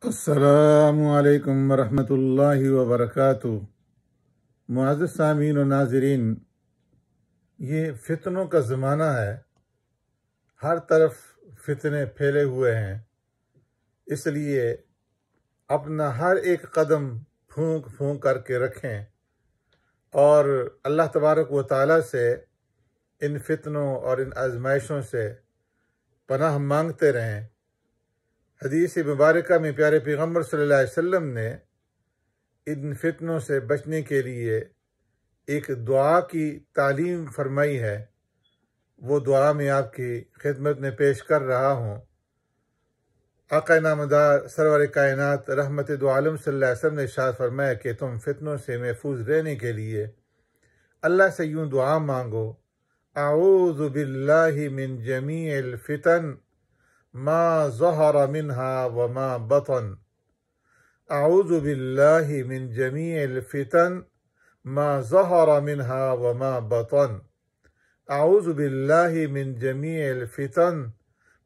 السلام علیکم ورحمۃ اللہ وبرکاتہ۔ معزز سامعین و ناظرین، یہ فتنوں کا زمانہ ہے، ہر طرف فتنے پھیلے ہوئے ہیں، اس لیے اپنا ہر ایک قدم پھونک پھونک کر کے رکھیں اور اللہ تبارک و تعالیٰ سے ان فتنوں اور ان آزمائشوں سے پناہ مانگتے رہیں۔ حدیث مبارکہ میں پیارے پیغمبر صلی اللہ علیہ وسلم نے ان فتنوں سے بچنے کے لیے ایک دعا کی تعلیم فرمائی ہے۔ وہ دعا میں آپ کی خدمت میں پیش کر رہا ہوں۔ آقا نامدار سرور کائنات رحمت دو عالم صلی اللہ علیہ وسلم نے ارشاد فرمایا کہ تم فتنوں سے محفوظ رہنے کے لیے اللہ سے یوں دعا مانگو: اعوذ باللہ من جمیع الفتن ما ظہر منها وما بطن۔ اعوذ باللہ من جمیع الفتن ما ظہر منها وما بطن۔ اعوذ باللہ من جمیع الفتن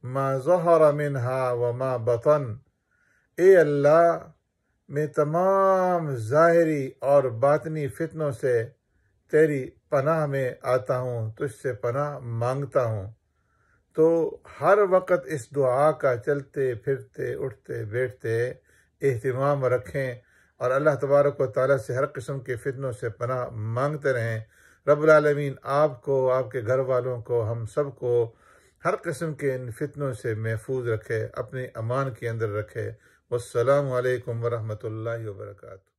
ما ظہر منها وما بطن۔ اے اللہ، میں تمام ظاہری اور باطنی فتنوں سے تیری پناہ میں آتا ہوں، تجھ سے پناہ مانگتا ہوں۔ تو ہر وقت اس دعا کا چلتے پھرتے اٹھتے بیٹھتے اہتمام رکھیں اور اللہ تبارک و تعالیٰ سے ہر قسم کے فتنوں سے پناہ مانگتے رہیں۔ رب العالمین آپ کو، آپ کے گھر والوں کو، ہم سب کو ہر قسم کے ان فتنوں سے محفوظ رکھے، اپنے امان کے اندر رکھے۔ والسلام علیکم ورحمۃ اللہ وبرکاتہ۔